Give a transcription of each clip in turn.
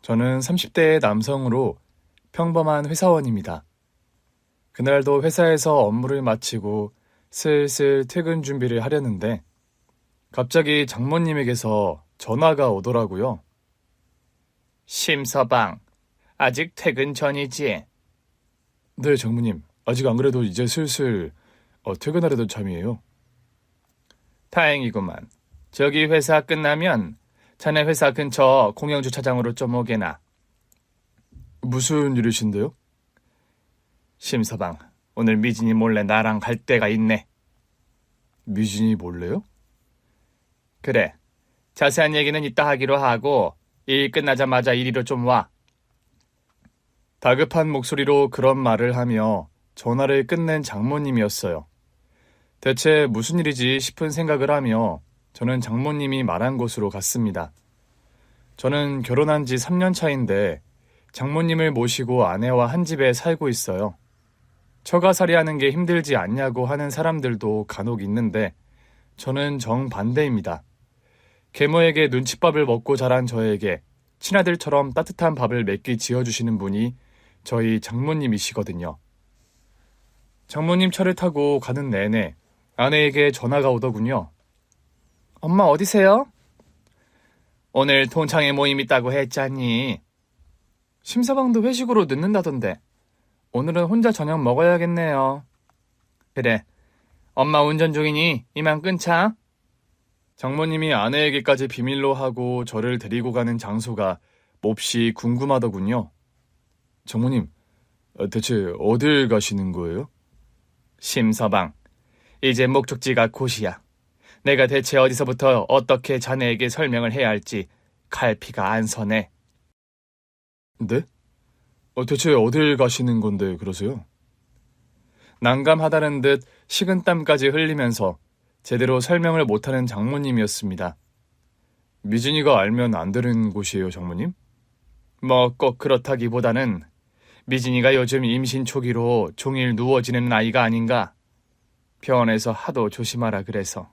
저는 30대의 남성으로 평범한 회사원입니다. 그날도 회사에서 업무를 마치고 슬슬 퇴근 준비를 하려는데 갑자기 장모님에게서 전화가 오더라고요. 심서방, 아직 퇴근 전이지? 네, 장모님. 아직 안 그래도 이제 슬슬 퇴근하려던 참이에요. 다행이구만. 저기 회사 끝나면 자네 회사 근처 공영주차장으로 좀 오게나. 무슨 일이신데요? 심서방, 오늘 미진이 몰래 나랑 갈 데가 있네. 미진이 몰래요? 그래. 자세한 얘기는 이따 하기로 하고 일 끝나자마자 이리로 좀 와. 다급한 목소리로 그런 말을 하며 전화를 끝낸 장모님이었어요. 대체 무슨 일이지 싶은 생각을 하며 저는 장모님이 말한 곳으로 갔습니다. 저는 결혼한 지 3년 차인데 장모님을 모시고 아내와 한 집에 살고 있어요. 처가살이하는 게 힘들지 않냐고 하는 사람들도 간혹 있는데 저는 정반대입니다. 계모에게 눈칫밥을 먹고 자란 저에게 친아들처럼 따뜻한 밥을 몇 끼 지어주시는 분이 저희 장모님이시거든요. 장모님 차를 타고 가는 내내 아내에게 전화가 오더군요. 엄마 어디세요? 오늘 동창회 모임 있다고 했잖니. 심서방도 회식으로 늦는다던데. 오늘은 혼자 저녁 먹어야겠네요. 그래. 엄마 운전 중이니 이만 끊자. 장모님이 아내에게까지 비밀로 하고 저를 데리고 가는 장소가 몹시 궁금하더군요. 장모님, 대체 어딜 가시는 거예요? 심서방, 이제 목적지가 곧이야. 내가 대체 어디서부터 어떻게 자네에게 설명을 해야 할지 갈피가 안 서네. 네? 대체 어딜 가시는 건데 그러세요? 난감하다는 듯 식은땀까지 흘리면서 제대로 설명을 못하는 장모님이었습니다. 미진이가 알면 안 되는 곳이에요, 장모님? 뭐 꼭 그렇다기보다는 미진이가 요즘 임신 초기로 종일 누워지는 아이가 아닌가. 병원에서 하도 조심하라 그래서.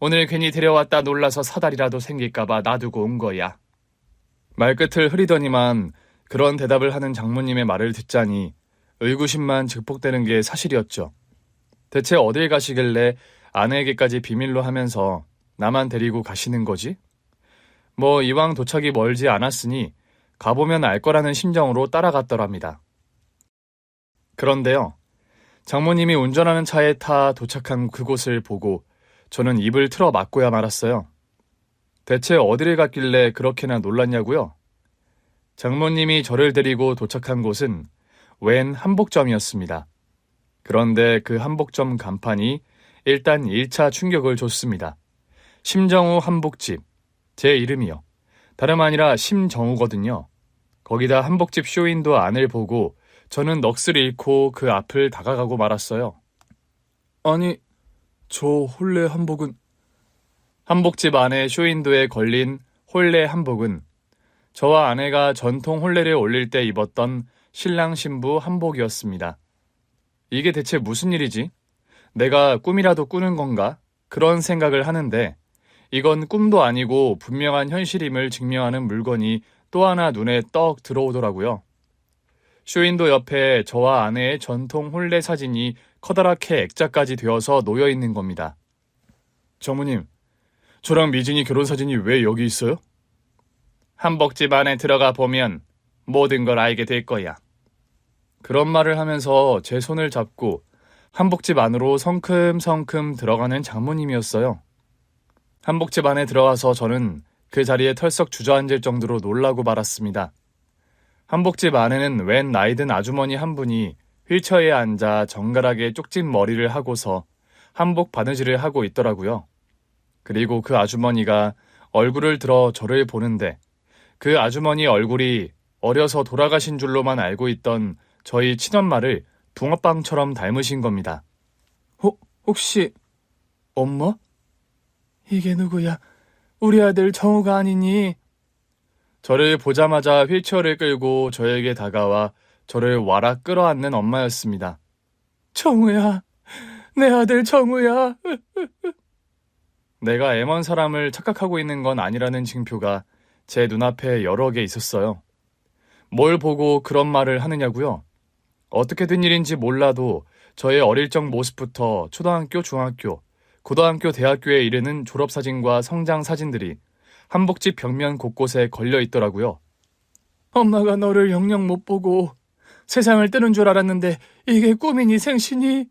오늘 괜히 데려왔다 놀라서 사달이라도 생길까봐 놔두고 온 거야. 말끝을 흐리더니만 그런 대답을 하는 장모님의 말을 듣자니 의구심만 증폭되는 게 사실이었죠. 대체 어딜 가시길래 아내에게까지 비밀로 하면서 나만 데리고 가시는 거지? 뭐 이왕 도착이 멀지 않았으니 가보면 알 거라는 심정으로 따라갔더랍니다. 그런데요. 장모님이 운전하는 차에 타 도착한 그곳을 보고 저는 입을 틀어 막고야 말았어요. 대체 어디를 갔길래 그렇게나 놀랐냐고요? 장모님이 저를 데리고 도착한 곳은 웬 한복점이었습니다. 그런데 그 한복점 간판이 일단 1차 충격을 줬습니다. 심정우 한복집, 제 이름이요. 다름 아니라 심정우거든요. 거기다 한복집 쇼윈도 안을 보고 저는 넋을 잃고 그 앞을 다가가고 말았어요. 아니, 저 홀레 한복은... 한복집 안에 쇼윈도에 걸린 홀레 한복은 저와 아내가 전통 홀레를 올릴 때 입었던 신랑 신부 한복이었습니다. 이게 대체 무슨 일이지? 내가 꿈이라도 꾸는 건가? 그런 생각을 하는데 이건 꿈도 아니고 분명한 현실임을 증명하는 물건이 또 하나 눈에 떡 들어오더라고요. 쇼윈도 옆에 저와 아내의 전통 홀레 사진이 커다랗게 액자까지 되어서 놓여 있는 겁니다. 장모님, 저랑 미진이 결혼 사진이 왜 여기 있어요? 한복집 안에 들어가 보면 모든 걸 알게 될 거야. 그런 말을 하면서 제 손을 잡고 한복집 안으로 성큼성큼 들어가는 장모님이었어요. 한복집 안에 들어가서 저는 그 자리에 털썩 주저앉을 정도로 놀라고 말았습니다. 한복집 안에는 웬 나이든 아주머니 한 분이 휠체어에 앉아 정갈하게 쪽진 머리를 하고서 한복 바느질을 하고 있더라고요. 그리고 그 아주머니가 얼굴을 들어 저를 보는데 그 아주머니 얼굴이 어려서 돌아가신 줄로만 알고 있던 저희 친엄마를 붕어빵처럼 닮으신 겁니다. 혹시 엄마? 이게 누구야? 우리 아들 정우가 아니니? 저를 보자마자 휠체어를 끌고 저에게 다가와 저를 와락 끌어안는 엄마였습니다. 정우야, 내 아들 정우야. 내가 애먼 사람을 착각하고 있는 건 아니라는 징표가 제 눈앞에 여러 개 있었어요. 뭘 보고 그런 말을 하느냐고요? 어떻게 된 일인지 몰라도 저의 어릴 적 모습부터 초등학교, 중학교, 고등학교, 대학교에 이르는 졸업사진과 성장 사진들이 한복집 벽면 곳곳에 걸려 있더라고요. 엄마가 너를 영영 못 보고 세상을 뜨는 줄 알았는데 이게 꿈이니 생시니?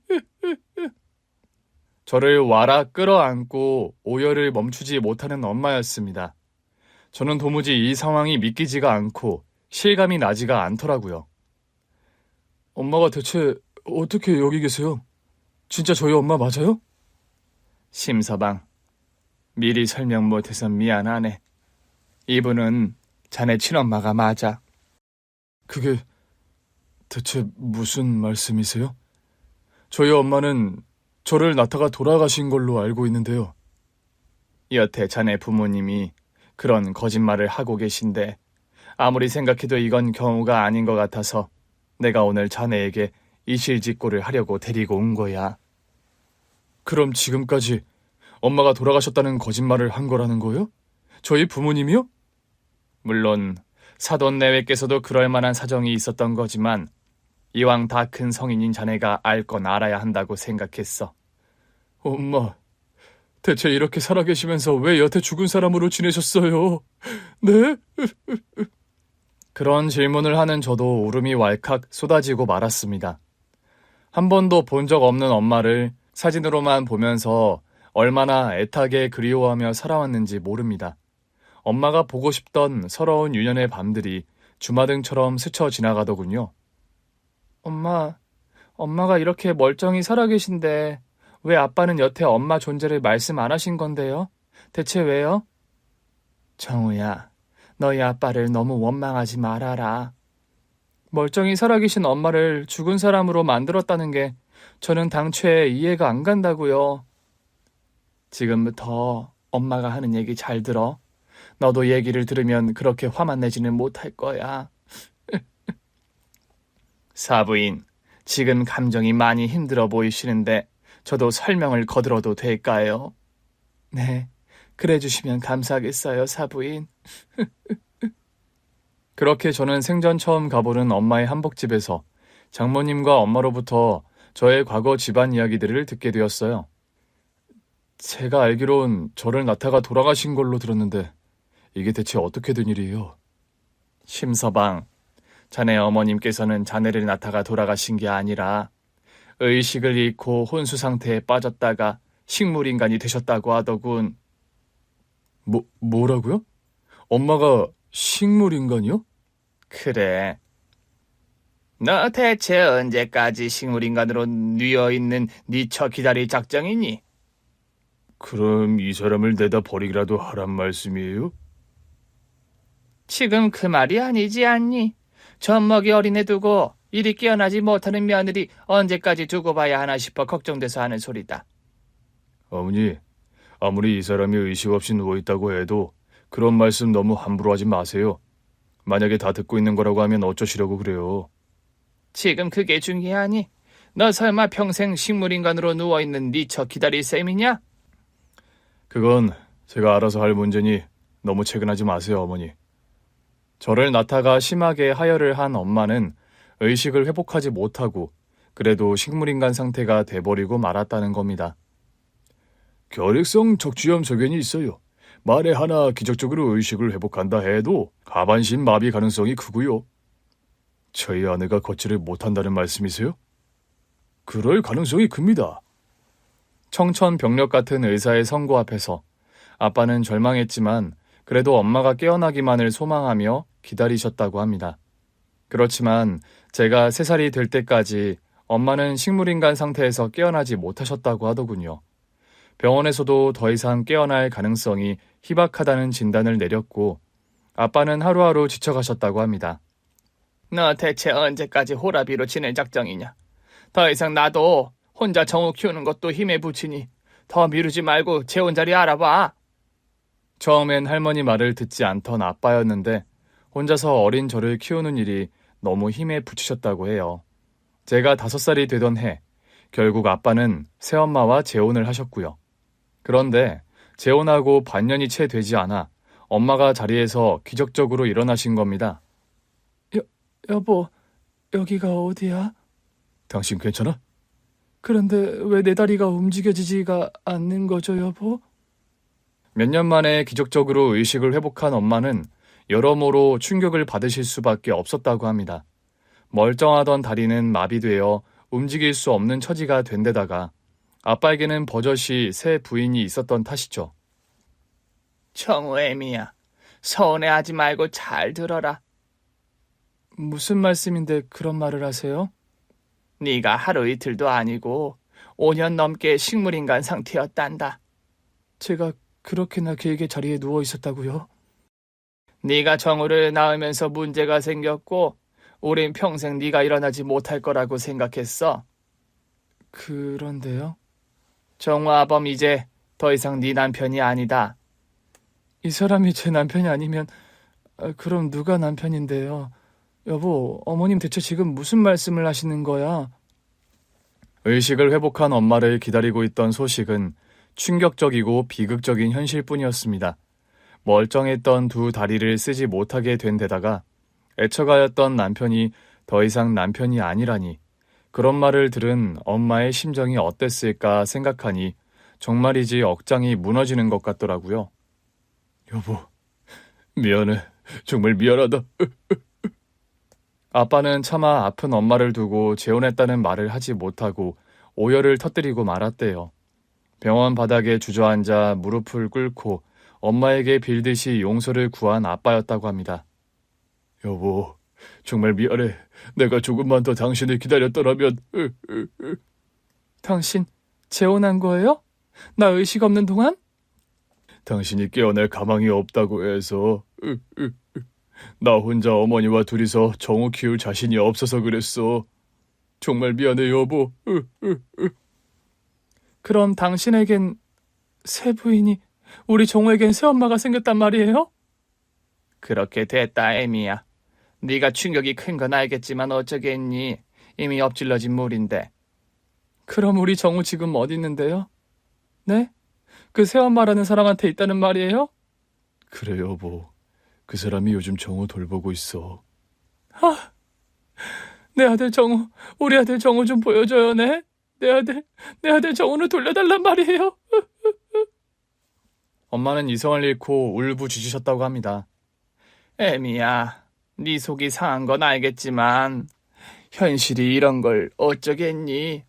저를 와라 끌어안고 오열을 멈추지 못하는 엄마였습니다. 저는 도무지 이 상황이 믿기지가 않고 실감이 나지가 않더라고요. 엄마가 대체 어떻게 여기 계세요? 진짜 저희 엄마 맞아요? 심서방, 미리 설명 못해서 미안하네. 이분은 자네 친엄마가 맞아. 그게 대체 무슨 말씀이세요? 저희 엄마는 저를 낳다가 돌아가신 걸로 알고 있는데요. 여태 자네 부모님이 그런 거짓말을 하고 계신데 아무리 생각해도 이건 경우가 아닌 것 같아서 내가 오늘 자네에게 이실직고를 하려고 데리고 온 거야. 그럼 지금까지 엄마가 돌아가셨다는 거짓말을 한 거라는 거요? 저희 부모님이요? 물론 사돈내외께서도 그럴 만한 사정이 있었던 거지만 이왕 다 큰 성인인 자네가 알 건 알아야 한다고 생각했어. 엄마, 대체 이렇게 살아계시면서 왜 여태 죽은 사람으로 지내셨어요? 네? 그런 질문을 하는 저도 울음이 왈칵 쏟아지고 말았습니다. 한 번도 본 적 없는 엄마를 사진으로만 보면서 얼마나 애타게 그리워하며 살아왔는지 모릅니다. 엄마가 보고 싶던 서러운 유년의 밤들이 주마등처럼 스쳐 지나가더군요. 엄마가 이렇게 멀쩡히 살아계신데 왜 아빠는 여태 엄마 존재를 말씀 안 하신 건데요? 대체 왜요? 정우야, 너희 아빠를 너무 원망하지 말아라. 멀쩡히 살아계신 엄마를 죽은 사람으로 만들었다는 게 저는 당최 이해가 안 간다고요. 지금부터 엄마가 하는 얘기 잘 들어. 너도 얘기를 들으면 그렇게 화만 내지는 못할 거야. 사부인, 지금 감정이 많이 힘들어 보이시는데 저도 설명을 거들어도 될까요? 네, 그래 주시면 감사하겠어요, 사부인. 그렇게 저는 생전 처음 가보는 엄마의 한복집에서 장모님과 엄마로부터 저의 과거 집안 이야기들을 듣게 되었어요. 제가 알기론 저를 낳다가 돌아가신 걸로 들었는데 이게 대체 어떻게 된 일이에요? 심서방, 자네 어머님께서는 자네를 낳다가 돌아가신 게 아니라 의식을 잃고 혼수 상태에 빠졌다가 식물인간이 되셨다고 하더군. 뭐라고요? 엄마가 식물인간이요? 그래. 너 대체 언제까지 식물인간으로 뉘어있는 네 처 기다릴 작정이니? 그럼 이 사람을 내다 버리기라도 하란 말씀이에요? 지금 그 말이 아니지 않니? 젖먹이 어린애 두고 이리 깨어나지 못하는 며느리 언제까지 두고 봐야 하나 싶어 걱정돼서 하는 소리다. 어머니, 아무리 이 사람이 의식 없이 누워있다고 해도 그런 말씀 너무 함부로 하지 마세요. 만약에 다 듣고 있는 거라고 하면 어쩌시려고 그래요. 지금 그게 중요하니? 너 설마 평생 식물인간으로 누워있는 네 처 기다릴 셈이냐? 그건 제가 알아서 할 문제니 너무 체근하지 마세요, 어머니. 저를 낳다가 심하게 하혈을 한 엄마는 의식을 회복하지 못하고 그래도 식물인간 상태가 돼버리고 말았다는 겁니다. 결핵성 척추염 소견이 있어요. 만에 하나 기적적으로 의식을 회복한다 해도 하반신 마비 가능성이 크고요. 저희 아내가 걷지를 못한다는 말씀이세요? 그럴 가능성이 큽니다. 청천벽력 같은 의사의 선고 앞에서 아빠는 절망했지만 그래도 엄마가 깨어나기만을 소망하며 기다리셨다고 합니다. 그렇지만 제가 3살이 될 때까지 엄마는 식물인간 상태에서 깨어나지 못하셨다고 하더군요. 병원에서도 더 이상 깨어날 가능성이 희박하다는 진단을 내렸고 아빠는 하루하루 지쳐가셨다고 합니다. 너 대체 언제까지 호라비로 지낼 작정이냐? 더 이상 나도 혼자 정우 키우는 것도 힘에 부치니 더 미루지 말고 재혼 자리 알아봐. 처음엔 할머니 말을 듣지 않던 아빠였는데 혼자서 어린 저를 키우는 일이 너무 힘에 부치셨다고 해요. 제가 5살이 되던 해 결국 아빠는 새엄마와 재혼을 하셨고요. 그런데 재혼하고 반년이 채 되지 않아 엄마가 자리에서 기적적으로 일어나신 겁니다. 여보, 여기가 어디야? 당신 괜찮아? 그런데 왜 내 다리가 움직여지지가 않는 거죠, 여보? 몇 년 만에 기적적으로 의식을 회복한 엄마는 여러모로 충격을 받으실 수밖에 없었다고 합니다. 멀쩡하던 다리는 마비되어 움직일 수 없는 처지가 된 데다가 아빠에게는 버젓이 새 부인이 있었던 탓이죠. 정우 애미야, 서운해하지 말고 잘 들어라. 무슨 말씀인데 그런 말을 하세요? 네가 하루 이틀도 아니고 5년 넘게 식물인간 상태였단다. 제가 그렇게나 길게 자리에 누워 있었다고요? 네가 정우를 낳으면서 문제가 생겼고 우린 평생 네가 일어나지 못할 거라고 생각했어. 그런데요? 정우 아범 이제 더 이상 네 남편이 아니다. 이 사람이 제 남편이 아니면 그럼 누가 남편인데요? 여보, 어머님 대체 지금 무슨 말씀을 하시는 거야? 의식을 회복한 엄마를 기다리고 있던 소식은 충격적이고 비극적인 현실뿐이었습니다. 멀쩡했던 두 다리를 쓰지 못하게 된 데다가 애처가였던 남편이 더 이상 남편이 아니라니, 그런 말을 들은 엄마의 심정이 어땠을까 생각하니 정말이지 억장이 무너지는 것 같더라고요. 여보, 미안해. 정말 미안하다. 아빠는 차마 아픈 엄마를 두고 재혼했다는 말을 하지 못하고 오열을 터뜨리고 말았대요. 병원 바닥에 주저앉아 무릎을 꿇고 엄마에게 빌듯이 용서를 구한 아빠였다고 합니다. 여보, 정말 미안해. 내가 조금만 더 당신을 기다렸더라면. 당신 재혼한 거예요? 나 의식 없는 동안? 당신이 깨어날 가망이 없다고 해서. 나 혼자 어머니와 둘이서 정우 키울 자신이 없어서 그랬어. 정말 미안해, 여보. 그럼 당신에겐 새 부인이, 우리 정우에겐 새 엄마가 생겼단 말이에요? 그렇게 됐다, 애미야. 네가 충격이 큰 건 알겠지만 어쩌겠니? 이미 엎질러진 물인데. 그럼 우리 정우 지금 어디 있는데요? 네? 그 새엄마라는 사람한테 있다는 말이에요? 그래, 여보. 그 사람이 요즘 정우 돌보고 있어. 내 아들 정우, 우리 아들 정우 좀 보여줘요, 네? 내 아들 정우를 돌려달란 말이에요. 엄마는 이성을 잃고 울부짖으셨다고 합니다. 애미야, 네 속이 상한 건 알겠지만 현실이 이런 걸 어쩌겠니?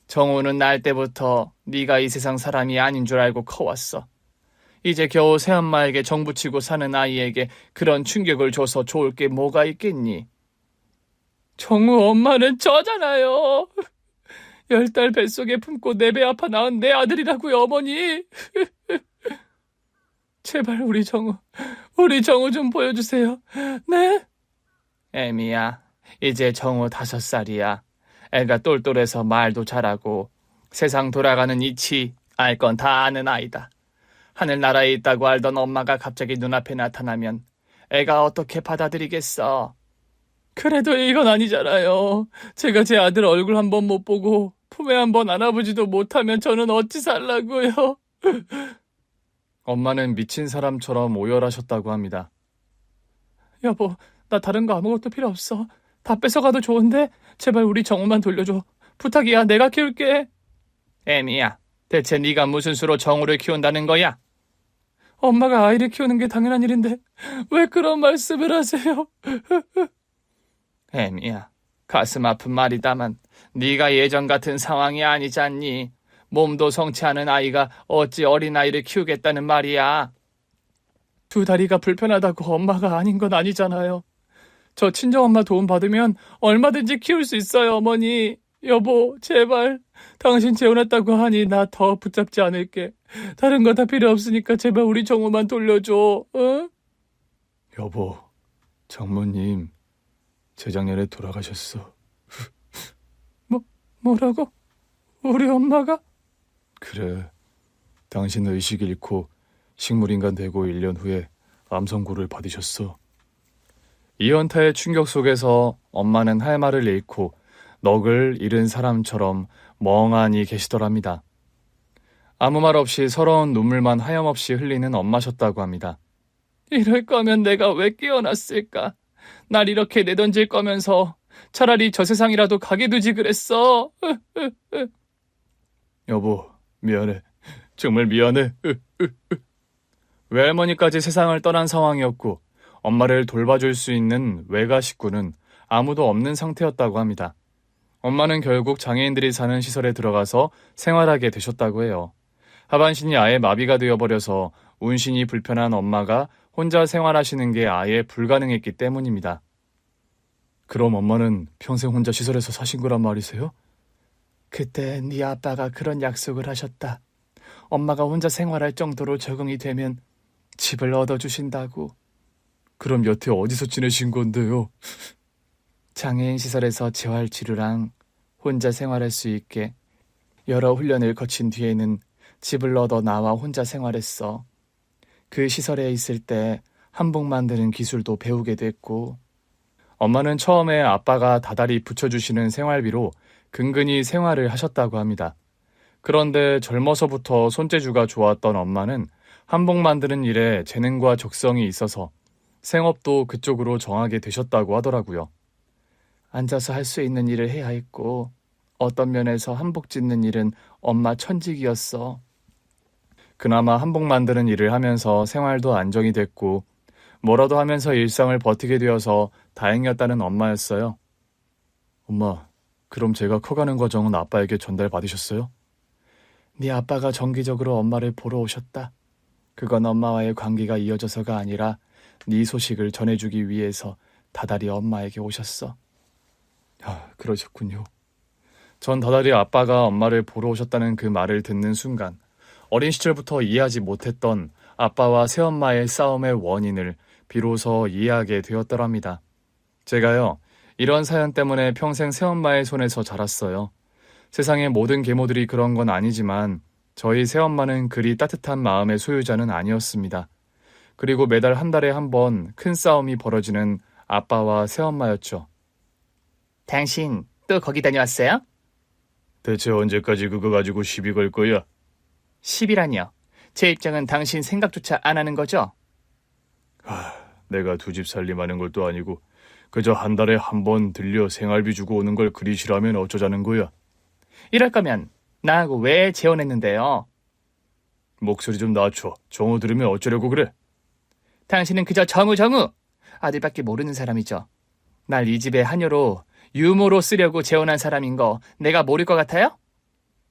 정우는 날 때부터 네가 이 세상 사람이 아닌 줄 알고 커왔어. 이제 겨우 새엄마에게 정붙이고 사는 아이에게 그런 충격을 줘서 좋을 게 뭐가 있겠니? 정우 엄마는 저잖아요. 10달 뱃속에 품고 내 배 아파 낳은 내 아들이라고요, 어머니. 제발 우리 정우 좀 보여주세요. 네? 애미야, 이제 정우 5살이야. 애가 똘똘해서 말도 잘하고 세상 돌아가는 이치 알 건 다 아는 아이다. 하늘나라에 있다고 알던 엄마가 갑자기 눈앞에 나타나면 애가 어떻게 받아들이겠어? 그래도 이건 아니잖아요. 제가 제 아들 얼굴 한번 못 보고 품에 한번 안아보지도 못하면 저는 어찌 살라고요? 엄마는 미친 사람처럼 오열하셨다고 합니다. 여보, 나 다른 거 아무것도 필요 없어. 다 뺏어가도 좋은데 제발 우리 정우만 돌려줘. 부탁이야, 내가 키울게. 애미야, 대체 네가 무슨 수로 정우를 키운다는 거야? 엄마가 아이를 키우는 게 당연한 일인데 왜 그런 말씀을 하세요? 애미야, 가슴 아픈 말이다만 네가 예전 같은 상황이 아니잖니. 몸도 성취하는 아이가 어찌 어린아이를 키우겠다는 말이야. 두 다리가 불편하다고 엄마가 아닌 건 아니잖아요. 저 친정엄마 도움 받으면 얼마든지 키울 수 있어요, 어머니. 여보, 제발. 당신 재혼했다고 하니 나 더 붙잡지 않을게. 다른 거 다 필요 없으니까 제발 우리 정우만 돌려줘. 응? 여보, 장모님 재작년에 돌아가셨어. 뭐라고? 우리 엄마가? 그래, 당신 의식 잃고 식물인간 되고 1년 후에 암 선고를 받으셨어. 이 연타의 충격 속에서 엄마는 할 말을 잃고 넋을 잃은 사람처럼 멍하니 계시더랍니다. 아무 말 없이 서러운 눈물만 하염없이 흘리는 엄마셨다고 합니다. 이럴 거면 내가 왜 깨어났을까? 날 이렇게 내던질 거면서 차라리 저 세상이라도 가게 두지 그랬어. 여보, 미안해. 정말 미안해. 외할머니까지 세상을 떠난 상황이었고 엄마를 돌봐줄 수 있는 외가 식구는 아무도 없는 상태였다고 합니다. 엄마는 결국 장애인들이 사는 시설에 들어가서 생활하게 되셨다고 해요. 하반신이 아예 마비가 되어버려서 운신이 불편한 엄마가 혼자 생활하시는 게 아예 불가능했기 때문입니다. 그럼 엄마는 평생 혼자 시설에서 사신 거란 말이세요? 그때 네 아빠가 그런 약속을 하셨다. 엄마가 혼자 생활할 정도로 적응이 되면 집을 얻어주신다고. 그럼 여태 어디서 지내신 건데요? 장애인 시설에서 재활치료랑 혼자 생활할 수 있게 여러 훈련을 거친 뒤에는 집을 얻어 나와 혼자 생활했어. 그 시설에 있을 때 한복 만드는 기술도 배우게 됐고. 엄마는 처음에 아빠가 다달이 붙여주시는 생활비로 근근히 생활을 하셨다고 합니다. 그런데 젊어서부터 손재주가 좋았던 엄마는 한복 만드는 일에 재능과 적성이 있어서 생업도 그쪽으로 정하게 되셨다고 하더라고요. 앉아서 할 수 있는 일을 해야 했고 어떤 면에서 한복 짓는 일은 엄마 천직이었어. 그나마 한복 만드는 일을 하면서 생활도 안정이 됐고 뭐라도 하면서 일상을 버티게 되어서 다행이었다는 엄마였어요. 엄마, 그럼 제가 커가는 과정은 아빠에게 전달받으셨어요? 네 아빠가 정기적으로 엄마를 보러 오셨다. 그건 엄마와의 관계가 이어져서가 아니라 네 소식을 전해주기 위해서 다달이 엄마에게 오셨어. 그러셨군요. 전 다달이 아빠가 엄마를 보러 오셨다는 그 말을 듣는 순간 어린 시절부터 이해하지 못했던 아빠와 새엄마의 싸움의 원인을 비로소 이해하게 되었더랍니다. 제가요, 이런 사연 때문에 평생 새엄마의 손에서 자랐어요. 세상의 모든 계모들이 그런 건 아니지만 저희 새엄마는 그리 따뜻한 마음의 소유자는 아니었습니다. 그리고 매달 한 달에 한 번 큰 싸움이 벌어지는 아빠와 새엄마였죠. 당신 또 거기 다녀왔어요? 대체 언제까지 그거 가지고 시비 걸 거야? 10이라뇨. 제 입장은 당신 생각조차 안 하는 거죠? 내가 두 집 살림하는 것도 아니고 그저 한 달에 한 번 들려 생활비 주고 오는 걸 그리 싫어하면 어쩌자는 거야? 이럴 거면 나하고 왜 재혼했는데요? 목소리 좀 낮춰. 정우 들으면 어쩌려고 그래? 당신은 그저 정우 아들밖에 모르는 사람이죠. 날 이 집의 하녀로 유모로 쓰려고 재혼한 사람인 거 내가 모를 것 같아요?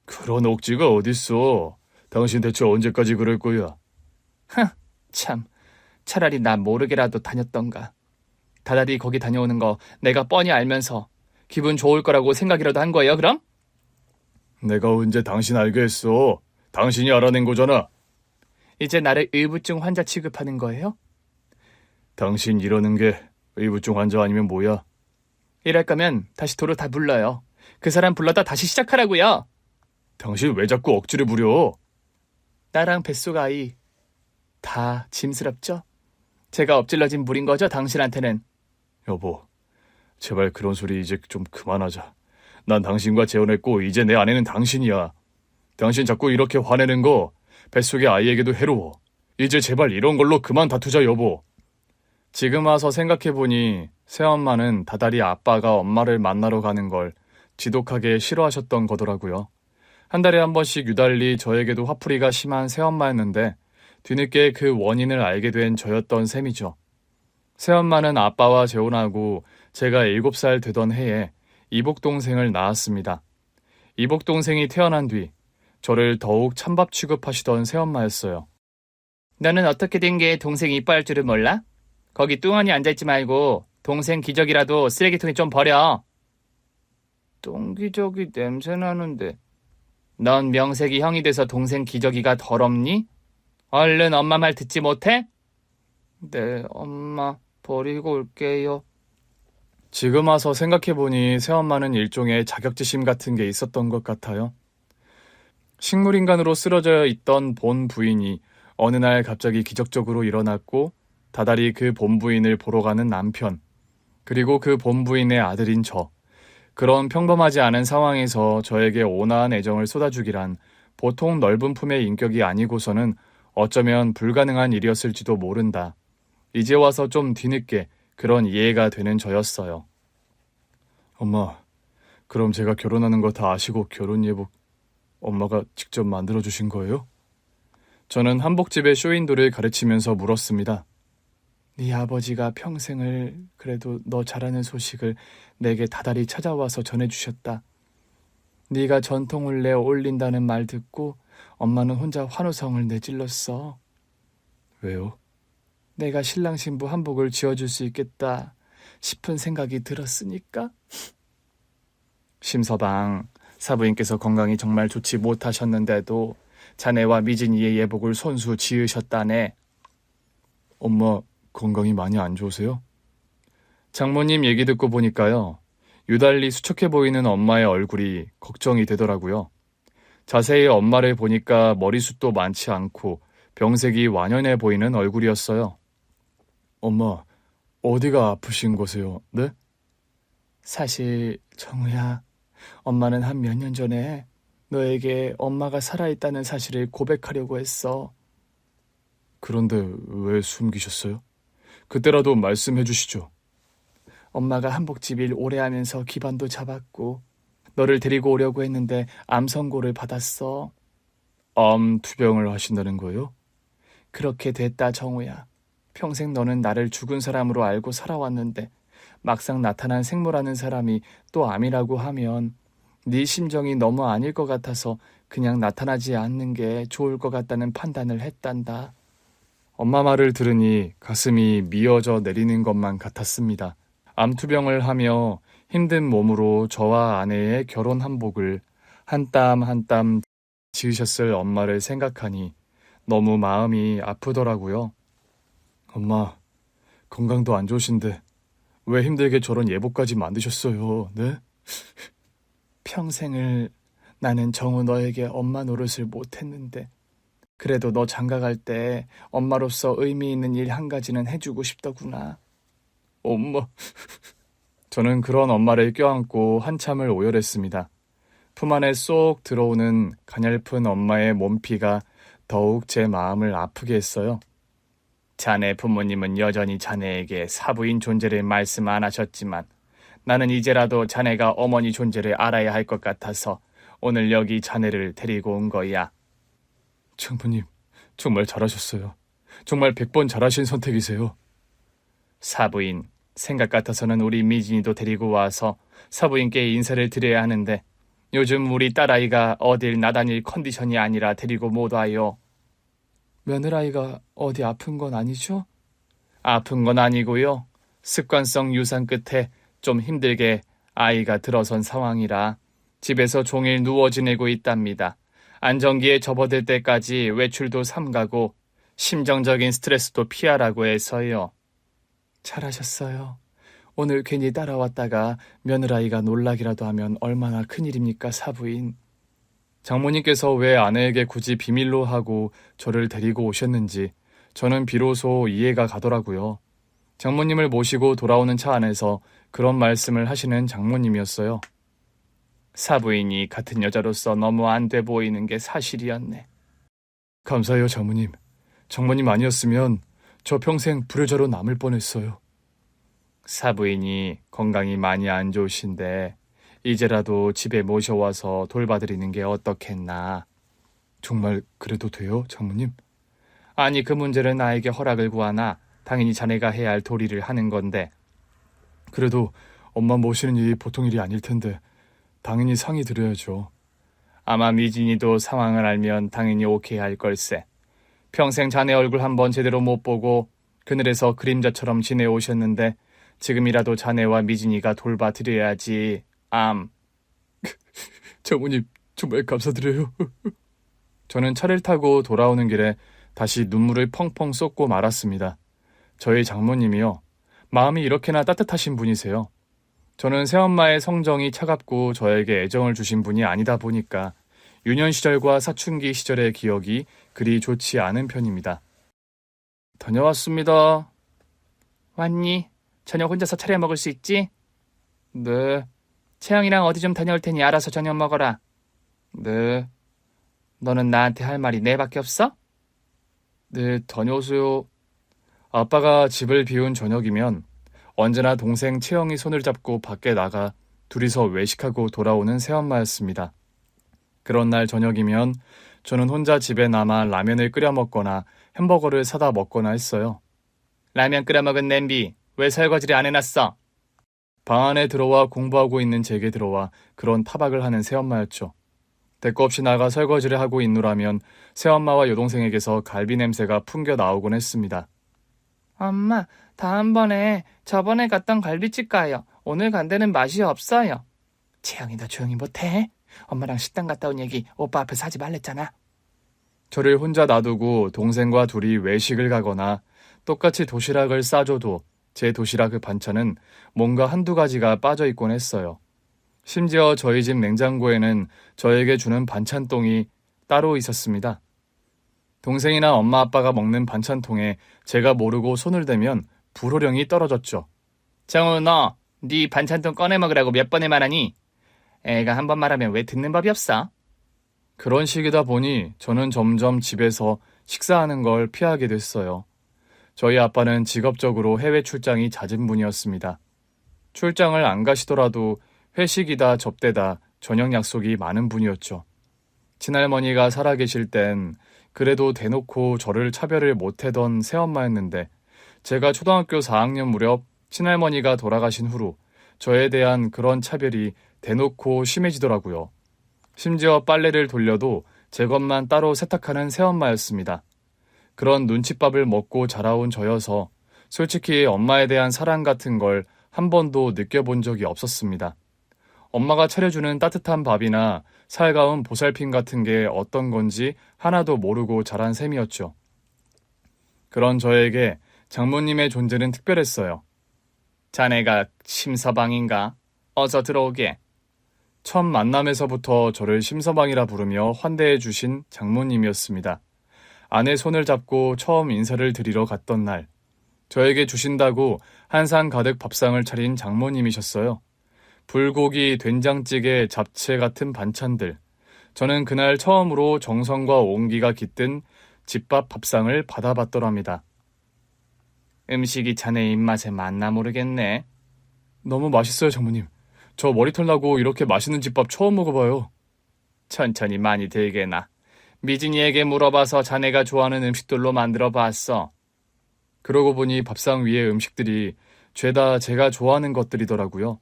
그런 억지가 어딨어. 당신 대체 언제까지 그럴 거야? 참, 차라리 나 모르게라도 다녔던가. 다달이 거기 다녀오는 거 내가 뻔히 알면서 기분 좋을 거라고 생각이라도 한 거예요, 그럼? 내가 언제 당신 알게 했어? 당신이 알아낸 거잖아. 이제 나를 의부증 환자 취급하는 거예요? 당신 이러는 게 의부증 환자 아니면 뭐야? 이럴 거면 다시 도로 다 불러요. 그 사람 불러다 다시 시작하라고요. 당신 왜 자꾸 억지를 부려? 나랑 뱃속 아이 다 짐스럽죠? 제가 엎질러진 물인 거죠, 당신한테는. 여보, 제발 그런 소리 이제 좀 그만하자. 난 당신과 재혼했고 이제 내 아내는 당신이야. 당신 자꾸 이렇게 화내는 거 뱃속의 아이에게도 해로워. 이제 제발 이런 걸로 그만 다투자, 여보. 지금 와서 생각해보니 새엄마는 다달이 아빠가 엄마를 만나러 가는 걸 지독하게 싫어하셨던 거더라고요. 한 달에 한 번씩 유달리 저에게도 화풀이가 심한 새엄마였는데 뒤늦게 그 원인을 알게 된 저였던 셈이죠. 새엄마는 아빠와 재혼하고 제가 7살 되던 해에 이복동생을 낳았습니다. 이복동생이 태어난 뒤 저를 더욱 찬밥 취급하시던 새엄마였어요. 너는 어떻게 된 게 동생 이뻐할 줄을 몰라? 거기 뚱하니 앉아있지 말고 동생 기저귀라도 쓰레기통에 좀 버려. 똥기저귀 냄새 나는데. 넌 명색이 형이 돼서 동생 기저귀가 더럽니? 얼른 엄마 말 듣지 못해? 네, 엄마 버리고 올게요. 지금 와서 생각해보니 새엄마는 일종의 자격지심 같은 게 있었던 것 같아요. 식물인간으로 쓰러져 있던 본 부인이 어느 날 갑자기 기적적으로 일어났고 다달이 그 본부인을 보러 가는 남편, 그리고 그 본부인의 아들인 저. 그런 평범하지 않은 상황에서 저에게 온화한 애정을 쏟아주기란 보통 넓은 품의 인격이 아니고서는 어쩌면 불가능한 일이었을지도 모른다. 이제 와서 좀 뒤늦게 그런 이해가 되는 저였어요. 엄마, 그럼 제가 결혼하는 거 다 아시고 결혼 예복 엄마가 직접 만들어주신 거예요? 저는 한복집의 쇼윈도를 가르치면서 물었습니다. 네 아버지가 평생을 그래도 너 잘하는 소식을 내게 다달이 찾아와서 전해주셨다. 네가 전통을내 올린다는 말 듣고 엄마는 혼자 환호성을 내질렀어. 왜요? 내가 신랑 신부 한복을 지어줄 수 있겠다 싶은 생각이 들었으니까. 심서방, 사부인께서 건강이 정말 좋지 못하셨는데도 자네와 미진이의 예복을 손수 지으셨다네. 엄마, 건강이 많이 안 좋으세요? 장모님 얘기 듣고 보니까요. 유달리 수척해 보이는 엄마의 얼굴이 걱정이 되더라고요. 자세히 엄마를 보니까 머리숱도 많지 않고 병색이 완연해 보이는 얼굴이었어요. 엄마, 어디가 아프신 거세요? 네? 사실 정우야, 엄마는 한 몇 년 전에 너에게 엄마가 살아있다는 사실을 고백하려고 했어. 그런데 왜 숨기셨어요? 그때라도 말씀해 주시죠. 엄마가 한복집 일 오래 하면서 기반도 잡았고 너를 데리고 오려고 했는데 암 선고를 받았어. 암 투병을 하신다는 거예요? 그렇게 됐다, 정우야. 평생 너는 나를 죽은 사람으로 알고 살아왔는데 막상 나타난 생모라는 사람이 또 암이라고 하면 네 심정이 너무 아닐 것 같아서 그냥 나타나지 않는 게 좋을 것 같다는 판단을 했단다. 엄마 말을 들으니 가슴이 미어져 내리는 것만 같았습니다. 암투병을 하며 힘든 몸으로 저와 아내의 결혼 한복을 한 땀 한 땀 지으셨을 엄마를 생각하니 너무 마음이 아프더라고요. 엄마, 건강도 안 좋으신데 왜 힘들게 저런 예복까지 만드셨어요, 네? 평생을 나는 정우 너에게 엄마 노릇을 못했는데 그래도 너 장가갈 때 엄마로서 의미 있는 일 한 가지는 해주고 싶더구나. 엄마. 저는 그런 엄마를 껴안고 한참을 오열했습니다. 품 안에 쏙 들어오는 가냘픈 엄마의 몸피가 더욱 제 마음을 아프게 했어요. 자네 부모님은 여전히 자네에게 사부인 존재를 말씀 안 하셨지만 나는 이제라도 자네가 어머니 존재를 알아야 할 것 같아서 오늘 여기 자네를 데리고 온 거야. 장모님, 정말 잘하셨어요. 정말 100번 잘하신 선택이세요. 사부인, 생각 같아서는 우리 미진이도 데리고 와서 사부인께 인사를 드려야 하는데 요즘 우리 딸아이가 어딜 나다닐 컨디션이 아니라 데리고 못 와요. 며느라이가 어디 아픈 건 아니죠? 아픈 건 아니고요. 습관성 유산 끝에 좀 힘들게 아이가 들어선 상황이라 집에서 종일 누워 지내고 있답니다. 안정기에 접어들 때까지 외출도 삼가고 심정적인 스트레스도 피하라고 해서요. 잘하셨어요. 오늘 괜히 따라왔다가 며느라이가 놀라기라도 하면 얼마나 큰일입니까, 사부인. 장모님께서 왜 아내에게 굳이 비밀로 하고 저를 데리고 오셨는지 저는 비로소 이해가 가더라고요. 장모님을 모시고 돌아오는 차 안에서 그런 말씀을 하시는 장모님이었어요. 사부인이 같은 여자로서 너무 안 돼 보이는 게 사실이었네. 감사해요, 장모님. 장모님 아니었으면 저 평생 불효자로 남을 뻔했어요. 사부인이 건강이 많이 안 좋으신데 이제라도 집에 모셔와서 돌봐드리는 게 어떻겠나. 정말 그래도 돼요, 장모님? 아니, 그 문제를 나에게 허락을 구하나 당연히 자네가 해야 할 도리를 하는 건데. 그래도 엄마 모시는 일이 보통 일이 아닐 텐데 당연히 상의 드려야죠. 아마 미진이도 상황을 알면 당연히 오케이 할 걸세. 평생 자네 얼굴 한번 제대로 못 보고 그늘에서 그림자처럼 지내오셨는데 지금이라도 자네와 미진이가 돌봐드려야지. 장모님, 정말 감사드려요. 저는 차를 타고 돌아오는 길에 다시 눈물을 펑펑 쏟고 말았습니다. 저희 장모님이요. 마음이 이렇게나 따뜻하신 분이세요. 저는 새엄마의 성정이 차갑고 저에게 애정을 주신 분이 아니다 보니까 유년 시절과 사춘기 시절의 기억이 그리 좋지 않은 편입니다. 다녀왔습니다. 왔니? 저녁 혼자서 차려 먹을 수 있지? 네. 채영이랑 어디 좀 다녀올 테니 알아서 저녁 먹어라. 네. 너는 나한테 할 말이 네밖에 없어? 네, 다녀오세요. 아빠가 집을 비운 저녁이면 언제나 동생 채영이 손을 잡고 밖에 나가 둘이서 외식하고 돌아오는 새엄마였습니다. 그런 날 저녁이면 저는 혼자 집에 남아 라면을 끓여 먹거나 햄버거를 사다 먹거나 했어요. 라면 끓여 먹은 냄비 왜 설거지를 안 해놨어? 방 안에 들어와 공부하고 있는 제게 들어와 그런 타박을 하는 새엄마였죠. 대꾸 없이 나가 설거지를 하고 있노라면 새엄마와 여동생에게서 갈비 냄새가 풍겨 나오곤 했습니다. 엄마, 다음번에 저번에 갔던 갈비집 가요. 오늘 간 데는 맛이 없어요. 채영이 너 조용히 못해? 엄마랑 식당 갔다 온 얘기 오빠 앞에서 하지 말랬잖아. 저를 혼자 놔두고 동생과 둘이 외식을 가거나 똑같이 도시락을 싸줘도 제 도시락 그 반찬은 뭔가 한두 가지가 빠져있곤 했어요. 심지어 저희 집 냉장고에는 저에게 주는 반찬통이 따로 있었습니다. 동생이나 엄마 아빠가 먹는 반찬통에 제가 모르고 손을 대면 불호령이 떨어졌죠. 정우 너, 네 반찬통 꺼내 먹으라고 몇 번을 말하니? 애가 한 번 말하면 왜 듣는 법이 없어? 그런 식이다 보니 저는 점점 집에서 식사하는 걸 피하게 됐어요. 저희 아빠는 직업적으로 해외 출장이 잦은 분이었습니다. 출장을 안 가시더라도 회식이다 접대다 저녁 약속이 많은 분이었죠. 친할머니가 살아계실 땐 그래도 대놓고 저를 차별을 못하던 새엄마였는데 제가 초등학교 4학년 무렵 친할머니가 돌아가신 후로 저에 대한 그런 차별이 대놓고 심해지더라고요. 심지어 빨래를 돌려도 제 것만 따로 세탁하는 새엄마였습니다. 그런 눈칫밥을 먹고 자라온 저여서 솔직히 엄마에 대한 사랑 같은 걸 한 번도 느껴본 적이 없었습니다. 엄마가 차려주는 따뜻한 밥이나 살가운 보살핌 같은 게 어떤 건지 하나도 모르고 자란 셈이었죠. 그런 저에게 장모님의 존재는 특별했어요. 자네가 심서방인가? 어서 들어오게. 첫 만남에서부터 저를 심서방이라 부르며 환대해 주신 장모님이었습니다. 아내 손을 잡고 처음 인사를 드리러 갔던 날, 저에게 주신다고 한 상 가득 밥상을 차린 장모님이셨어요. 불고기, 된장찌개, 잡채 같은 반찬들. 저는 그날 처음으로 정성과 온기가 깃든 집밥 밥상을 받아봤더랍니다. 음식이 자네 입맛에 맞나 모르겠네. 너무 맛있어요, 장모님. 저 머리털 나고 이렇게 맛있는 집밥 처음 먹어봐요. 천천히 많이 들게나. 미진이에게 물어봐서 자네가 좋아하는 음식들로 만들어 봤어. 그러고 보니 밥상 위의 음식들이 죄다 제가 좋아하는 것들이더라고요.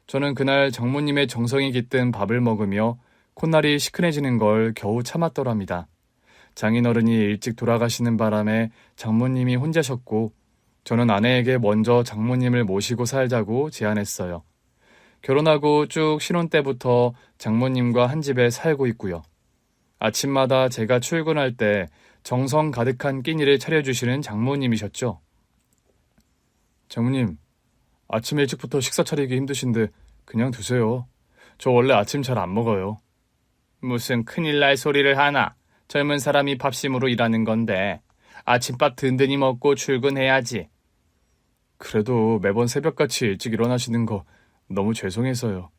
저는 그날 장모님의 정성이 깃든 밥을 먹으며 콧날이 시큰해지는 걸 겨우 참았더랍니다. 장인어른이 일찍 돌아가시는 바람에 장모님이 혼자셨고 저는 아내에게 먼저 장모님을 모시고 살자고 제안했어요. 결혼하고 쭉 신혼 때부터 장모님과 한 집에 살고 있고요. 아침마다 제가 출근할 때 정성 가득한 끼니를 차려주시는 장모님이셨죠. 장모님, 아침 일찍부터 식사 차리기 힘드신데 그냥 드세요. 저 원래 아침 잘 안 먹어요. 무슨 큰일 날 소리를 하나. 젊은 사람이 밥심으로 일하는 건데 아침밥 든든히 먹고 출근해야지. 그래도 매번 새벽같이 일찍 일어나시는 거 너무 죄송해서요.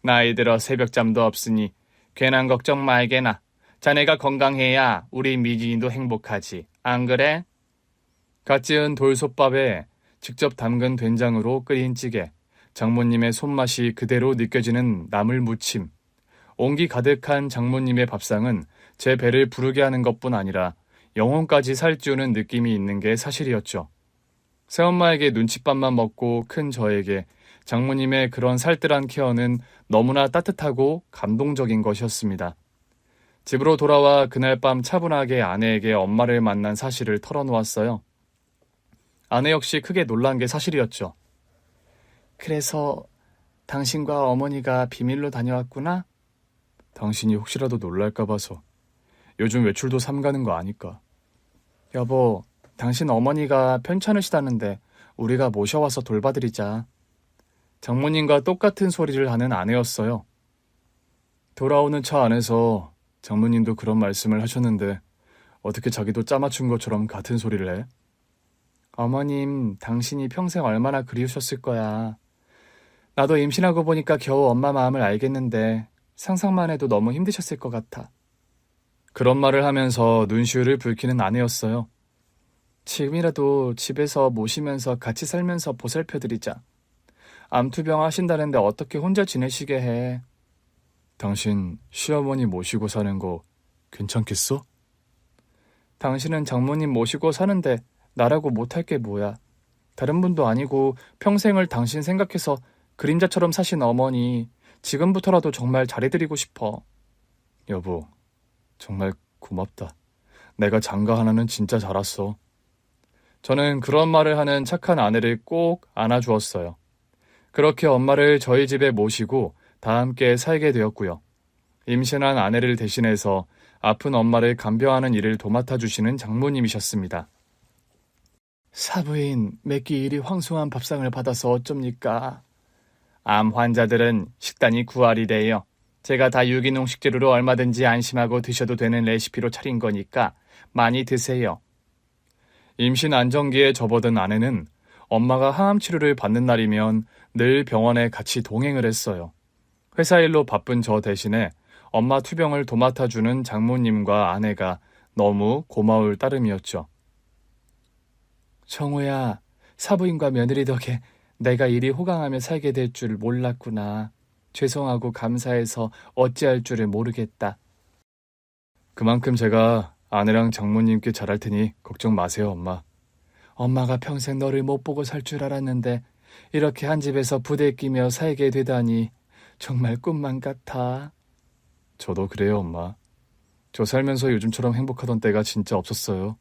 나이 들어 새벽잠도 없으니 괜한 걱정 말게나. 자네가 건강해야 우리 미진이도 행복하지. 안 그래? 갓 지은 돌솥밥에 직접 담근 된장으로 끓인 찌개, 장모님의 손맛이 그대로 느껴지는 나물 무침, 온기 가득한 장모님의 밥상은 제 배를 부르게 하는 것뿐 아니라 영혼까지 살찌우는 느낌이 있는 게 사실이었죠. 새엄마에게 눈칫밥만 먹고 큰 저에게 장모님의 그런 살뜰한 케어는 너무나 따뜻하고 감동적인 것이었습니다. 집으로 돌아와 그날 밤 차분하게 아내에게 엄마를 만난 사실을 털어놓았어요. 아내 역시 크게 놀란 게 사실이었죠. 그래서 당신과 어머니가 비밀로 다녀왔구나? 당신이 혹시라도 놀랄까 봐서. 요즘 외출도 삼가는 거 아니까. 여보, 당신 어머니가 편찮으시다는데 우리가 모셔와서 돌봐드리자. 장모님과 똑같은 소리를 하는 아내였어요. 돌아오는 차 안에서 장모님도 그런 말씀을 하셨는데 어떻게 자기도 짜맞춘 것처럼 같은 소리를 해? 어머님, 당신이 평생 얼마나 그리우셨을 거야. 나도 임신하고 보니까 겨우 엄마 마음을 알겠는데 상상만 해도 너무 힘드셨을 것 같아. 그런 말을 하면서 눈시울을 붉히는 아내였어요. 지금이라도 집에서 모시면서 같이 살면서 보살펴드리자. 암투병 하신다는데 어떻게 혼자 지내시게 해. 당신 시어머니 모시고 사는 거 괜찮겠어? 당신은 장모님 모시고 사는데 나라고 못할 게 뭐야. 다른 분도 아니고 평생을 당신 생각해서 그림자처럼 사신 어머니, 지금부터라도 정말 잘해드리고 싶어. 여보, 정말 고맙다. 내가 장가 하나는 진짜 잘 왔어. 저는 그런 말을 하는 착한 아내를 꼭 안아주었어요. 그렇게 엄마를 저희 집에 모시고 다 함께 살게 되었고요. 임신한 아내를 대신해서 아픈 엄마를 간병하는 일을 도맡아 주시는 장모님이셨습니다. 사부인, 맵기 일이 황송한 밥상을 받아서 어쩝니까? 암 환자들은 식단이 구할이래요. 제가 다 유기농 식재료로 얼마든지 안심하고 드셔도 되는 레시피로 차린 거니까 많이 드세요. 임신 안정기에 접어든 아내는 엄마가 항암 치료를 받는 날이면 늘 병원에 같이 동행을 했어요. 회사 일로 바쁜 저 대신에 엄마 투병을 도맡아주는 장모님과 아내가 너무 고마울 따름이었죠. 정우야, 사부인과 며느리 덕에 내가 이리 호강하며 살게 될 줄 몰랐구나. 죄송하고 감사해서 어찌할 줄을 모르겠다. 그만큼 제가 아내랑 장모님께 잘할 테니 걱정 마세요, 엄마. 엄마가 평생 너를 못 보고 살 줄 알았는데 이렇게 한 집에서 부대끼며 살게 되다니 정말 꿈만 같아. 저도 그래요, 엄마. 저 살면서 요즘처럼 행복하던 때가 진짜 없었어요.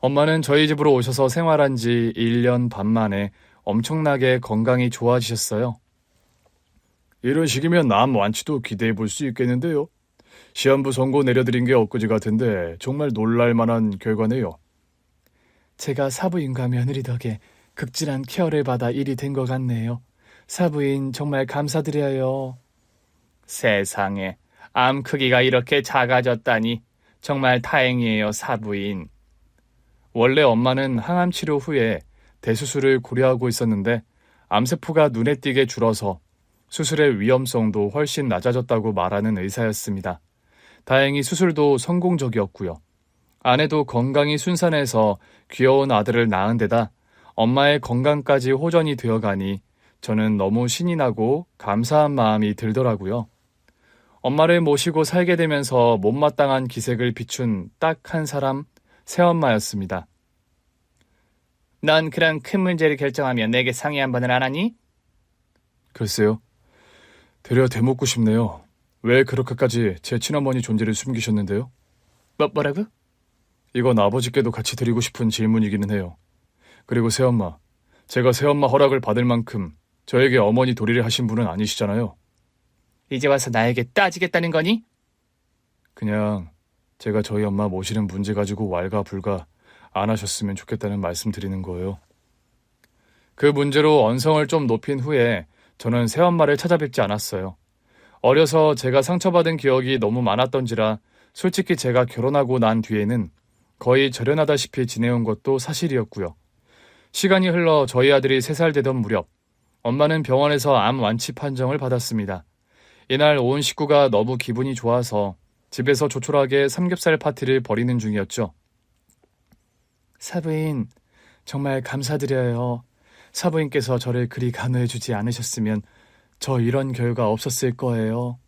엄마는 저희 집으로 오셔서 생활한 지 1년 반 만에 엄청나게 건강이 좋아지셨어요. 이런 식이면 암 완치도 기대해 볼 수 있겠는데요. 시한부 선고 내려드린 게 엊그제 같은데 정말 놀랄 만한 결과네요. 제가 사부인과 며느리 덕에 극진한 케어를 받아 일이 된 것 같네요. 사부인 정말 감사드려요. 세상에, 암 크기가 이렇게 작아졌다니 정말 다행이에요, 사부인. 원래 엄마는 항암 치료 후에 대수술을 고려하고 있었는데 암세포가 눈에 띄게 줄어서 수술의 위험성도 훨씬 낮아졌다고 말하는 의사였습니다. 다행히 수술도 성공적이었고요. 아내도 건강이 순산해서 귀여운 아들을 낳은 데다 엄마의 건강까지 호전이 되어가니 저는 너무 신이 나고 감사한 마음이 들더라고요. 엄마를 모시고 살게 되면서 못마땅한 기색을 비춘 딱 한 사람, 새엄마였습니다. 넌 그런 큰 문제를 결정하면 내게 상의 한 번을 안 하니? 글쎄요. 되려 대묻고 싶네요. 왜 그렇게까지 제 친어머니 존재를 숨기셨는데요? 뭐라고? 이건 아버지께도 같이 드리고 싶은 질문이기는 해요. 그리고 새엄마, 제가 새엄마 허락을 받을 만큼 저에게 어머니 도리를 하신 분은 아니시잖아요. 이제 와서 나에게 따지겠다는 거니? 그냥 제가 저희 엄마 모시는 문제 가지고 왈가불가 안 하셨으면 좋겠다는 말씀 드리는 거예요. 그 문제로 언성을 좀 높인 후에 저는 새엄마를 찾아뵙지 않았어요. 어려서 제가 상처받은 기억이 너무 많았던지라 솔직히 제가 결혼하고 난 뒤에는 거의 절연하다시피 지내온 것도 사실이었고요. 시간이 흘러 저희 아들이 3살 되던 무렵 엄마는 병원에서 암 완치 판정을 받았습니다. 이날 온 식구가 너무 기분이 좋아서 집에서 조촐하게 삼겹살 파티를 벌이는 중이었죠. 사부인, 정말 감사드려요. 사부인께서 저를 그리 간호해주지 않으셨으면 저 이런 결과 없었을 거예요.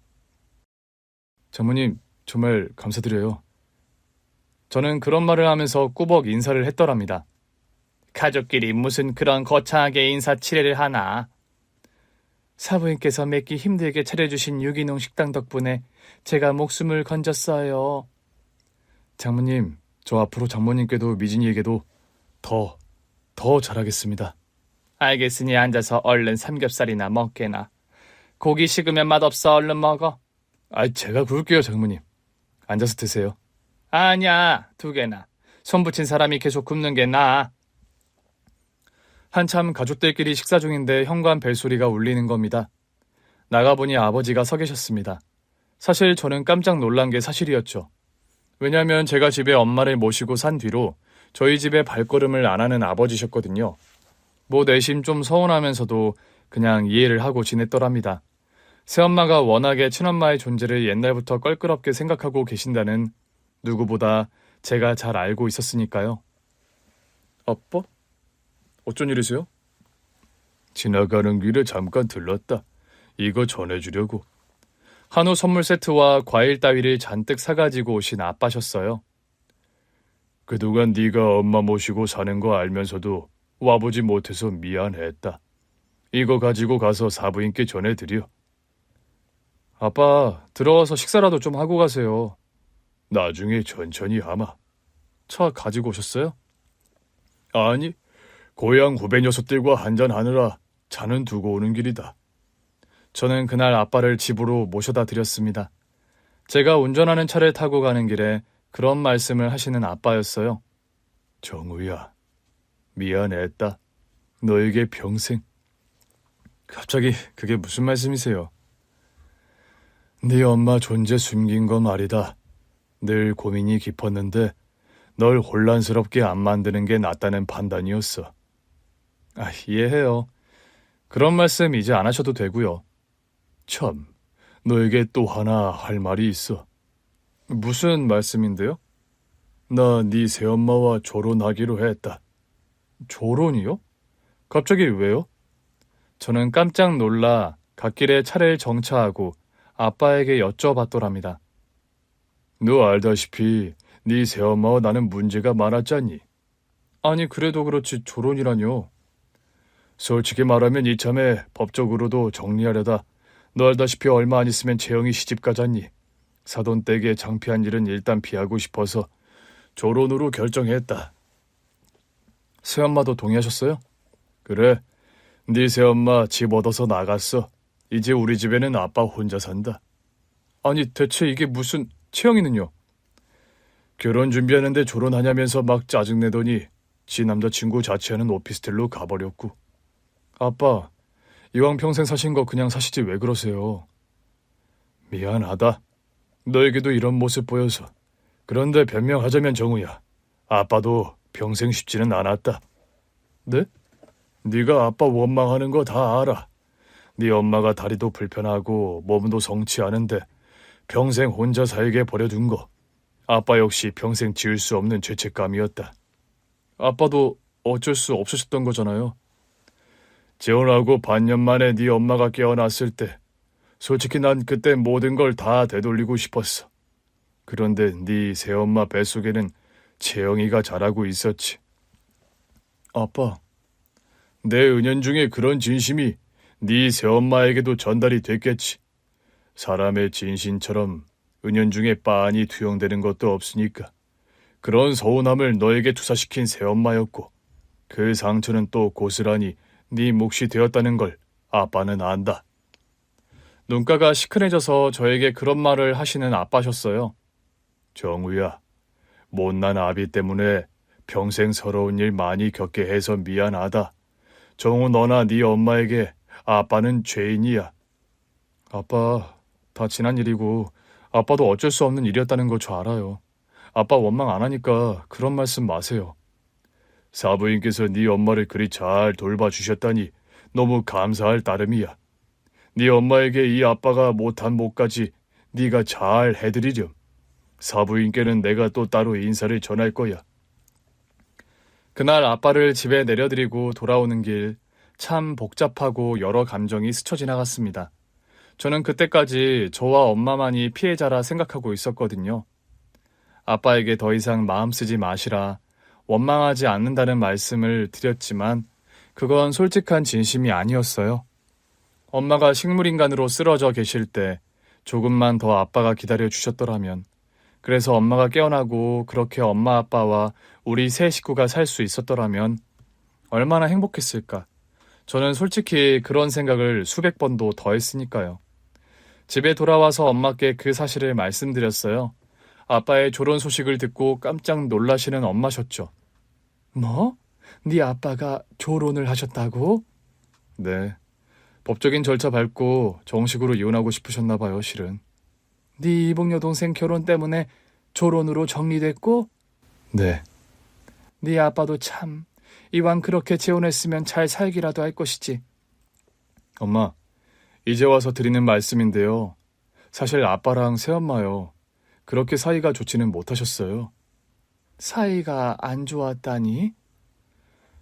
장모님, 정말 감사드려요. 저는 그런 말을 하면서 꾸벅 인사를 했더랍니다. 가족끼리 무슨 그런 거창하게 인사치레를 하나. 사부인께서 맺기 힘들게 차려주신 유기농 식당 덕분에 제가 목숨을 건졌어요. 장모님, 저 앞으로 장모님께도 미진이에게도 더 잘하겠습니다. 알겠으니 앉아서 얼른 삼겹살이나 먹게나. 고기 식으면 맛없어. 얼른 먹어. 제가 구울게요, 장모님. 앉아서 드세요. 아니야, 2개나. 손 붙인 사람이 계속 굽는 게 나아. 한참 가족들끼리 식사 중인데 현관 벨소리가 울리는 겁니다. 나가보니 아버지가 서 계셨습니다. 사실 저는 깜짝 놀란 게 사실이었죠. 왜냐하면 제가 집에 엄마를 모시고 산 뒤로 저희 집에 발걸음을 안 하는 아버지셨거든요. 내심 좀 서운하면서도 그냥 이해를 하고 지냈더랍니다. 새엄마가 워낙에 친엄마의 존재를 옛날부터 껄끄럽게 생각하고 계신다는 누구보다 제가 잘 알고 있었으니까요. 아빠? 어쩐 일이세요? 지나가는 길에 잠깐 들렀다. 이거 전해주려고. 한우 선물 세트와 과일 따위를 잔뜩 사가지고 오신 아빠셨어요. 그동안 네가 엄마 모시고 사는 거 알면서도 와보지 못해서 미안했다. 이거 가지고 가서 사부인께 전해드려. 아빠, 들어와서 식사라도 좀 하고 가세요. 나중에 천천히 하마. 차 가지고 오셨어요? 아니, 고향 후배 녀석들과 한잔하느라 차는 두고 오는 길이다. 저는 그날 아빠를 집으로 모셔다 드렸습니다. 제가 운전하는 차를 타고 가는 길에 그런 말씀을 하시는 아빠였어요. 정우야, 미안했다. 너에게 평생. 갑자기 그게 무슨 말씀이세요? 네 엄마 존재 숨긴 거 말이다. 늘 고민이 깊었는데 널 혼란스럽게 안 만드는 게 낫다는 판단이었어. 이해해요. 그런 말씀 이제 안 하셔도 되고요. 참, 너에게 또 하나 할 말이 있어. 무슨 말씀인데요? 나 네 새엄마와 조론하기로 했다. 조론이요? 갑자기 왜요? 저는 깜짝 놀라 갓길에 차를 정차하고 아빠에게 여쭤봤더랍니다. 너 알다시피 네 새엄마와 나는 문제가 많았잖니. 아니 그래도 그렇지 조론이라뇨. 솔직히 말하면 이참에 법적으로도 정리하려다 너 알다시피 얼마 안 있으면 재영이 시집 가잖니. 사돈댁에 창피한 일은 일단 피하고 싶어서 조론으로 결정했다. 새엄마도 동의하셨어요? 그래, 네 새엄마 집 얻어서 나갔어. 이제 우리 집에는 아빠 혼자 산다. 아니 대체 이게 무슨... 채영이는요? 결혼 준비하는데 조론하냐면서 막 짜증내더니 지 남자친구 자취하는 오피스텔로 가버렸고. 아빠, 이왕 평생 사신 거 그냥 사시지 왜 그러세요? 미안하다. 너에게도 이런 모습 보여서. 그런데 변명하자면 정우야, 아빠도 평생 쉽지는 않았다. 네? 네가 아빠 원망하는 거 다 알아. 네 엄마가 다리도 불편하고 몸도 성치 않은데 평생 혼자 살게 버려둔 거. 아빠 역시 평생 지울 수 없는 죄책감이었다. 아빠도 어쩔 수 없으셨던 거잖아요. 재혼하고 반년 만에 네 엄마가 깨어났을 때 솔직히 난 그때 모든 걸 다 되돌리고 싶었어. 그런데 네 새엄마 뱃속에는 채영이가 자라고 있었지. 아빠, 내 은연중에 그런 진심이 네 새엄마에게도 전달이 됐겠지. 사람의 진심처럼 은연중에 빤히 투영되는 것도 없으니까. 그런 서운함을 너에게 투사시킨 새엄마였고 그 상처는 또 고스란히 네 몫이 되었다는 걸 아빠는 안다. 눈가가 시큰해져서 저에게 그런 말을 하시는 아빠셨어요. 정우야, 못난 아비 때문에 평생 서러운 일 많이 겪게 해서 미안하다. 정우 너나 네 엄마에게 아빠는 죄인이야. 아빠, 다 지난 일이고 아빠도 어쩔 수 없는 일이었다는 거 저 알아요. 아빠 원망 안 하니까 그런 말씀 마세요. 사부인께서 네 엄마를 그리 잘 돌봐주셨다니 너무 감사할 따름이야. 네 엄마에게 이 아빠가 못한 몫까지 네가 잘 해드리렴. 사부인께는 내가 또 따로 인사를 전할 거야. 그날 아빠를 집에 내려드리고 돌아오는 길 참 복잡하고 여러 감정이 스쳐 지나갔습니다. 저는 그때까지 저와 엄마만이 피해자라 생각하고 있었거든요. 아빠에게 더 이상 마음 쓰지 마시라 원망하지 않는다는 말씀을 드렸지만 그건 솔직한 진심이 아니었어요. 엄마가 식물인간으로 쓰러져 계실 때 조금만 더 아빠가 기다려 주셨더라면, 그래서 엄마가 깨어나고 그렇게 엄마 아빠와 우리 세 식구가 살 수 있었더라면 얼마나 행복했을까. 저는 솔직히 그런 생각을 수백 번도 더 했으니까요. 집에 돌아와서 엄마께 그 사실을 말씀드렸어요. 아빠의 졸혼 소식을 듣고 깜짝 놀라시는 엄마셨죠. 뭐? 네 아빠가 졸혼을 하셨다고? 네. 법적인 절차 밟고 정식으로 이혼하고 싶으셨나 봐요, 실은. 네 이복 여동생 결혼 때문에 졸혼으로 정리됐고? 네. 네 아빠도 참 이왕 그렇게 재혼했으면 잘 살기라도 할 것이지. 엄마, 이제 와서 드리는 말씀인데요. 사실 아빠랑 새엄마요. 그렇게 사이가 좋지는 못하셨어요. 사이가 안 좋았다니?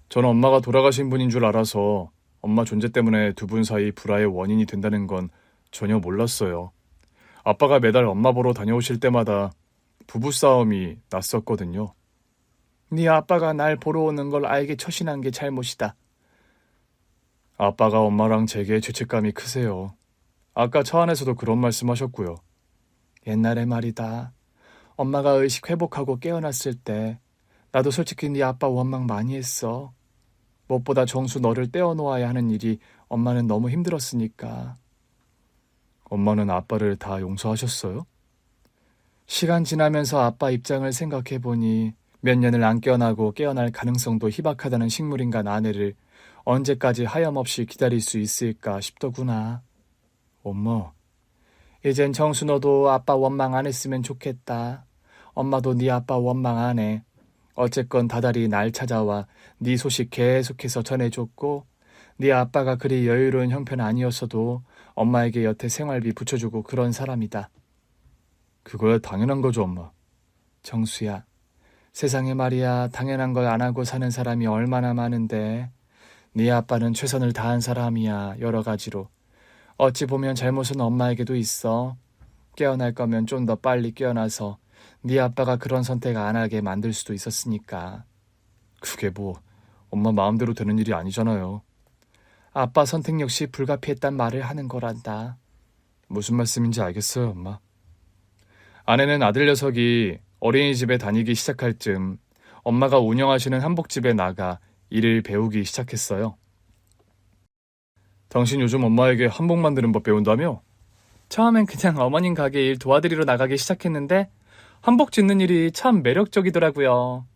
저는 엄마가 돌아가신 분인 줄 알아서 엄마 존재 때문에 두 분 사이 불화의 원인이 된다는 건 전혀 몰랐어요. 아빠가 매달 엄마 보러 다녀오실 때마다 부부싸움이 났었거든요. 네 아빠가 날 보러 오는 걸 알게 처신한 게 잘못이다. 아빠가 엄마랑 제게 죄책감이 크세요. 아까 차 안에서도 그런 말씀하셨고요. 옛날에 말이다. 엄마가 의식 회복하고 깨어났을 때 나도 솔직히 네 아빠 원망 많이 했어. 무엇보다 정수 너를 떼어놓아야 하는 일이 엄마는 너무 힘들었으니까. 엄마는 아빠를 다 용서하셨어요? 시간 지나면서 아빠 입장을 생각해보니 몇 년을 안 깨어나고 깨어날 가능성도 희박하다는 식물인간 아내를 언제까지 하염없이 기다릴 수 있을까 싶더구나. 엄마, 이젠 정수 너도 아빠 원망 안 했으면 좋겠다. 엄마도 네 아빠 원망 안 해. 어쨌건 다달이 날 찾아와 네 소식 계속해서 전해줬고 네 아빠가 그리 여유로운 형편 아니었어도 엄마에게 여태 생활비 붙여주고 그런 사람이다. 그거야 당연한 거죠, 엄마. 정수야, 세상에 말이야 당연한 걸 안 하고 사는 사람이 얼마나 많은데 네 아빠는 최선을 다한 사람이야. 여러 가지로. 어찌 보면 잘못은 엄마에게도 있어. 깨어날 거면 좀 더 빨리 깨어나서 네 아빠가 그런 선택 안 하게 만들 수도 있었으니까. 그게 뭐 엄마 마음대로 되는 일이 아니잖아요. 아빠 선택 역시 불가피했단 말을 하는 거란다. 무슨 말씀인지 알겠어요, 엄마. 아내는 아들 녀석이 어린이집에 다니기 시작할 즈음 엄마가 운영하시는 한복집에 나가 일을 배우기 시작했어요. 당신 요즘 엄마에게 한복 만드는 법 배운다며? 처음엔 그냥 어머님 가게 일 도와드리러 나가기 시작했는데 한복 짓는 일이 참 매력적이더라고요.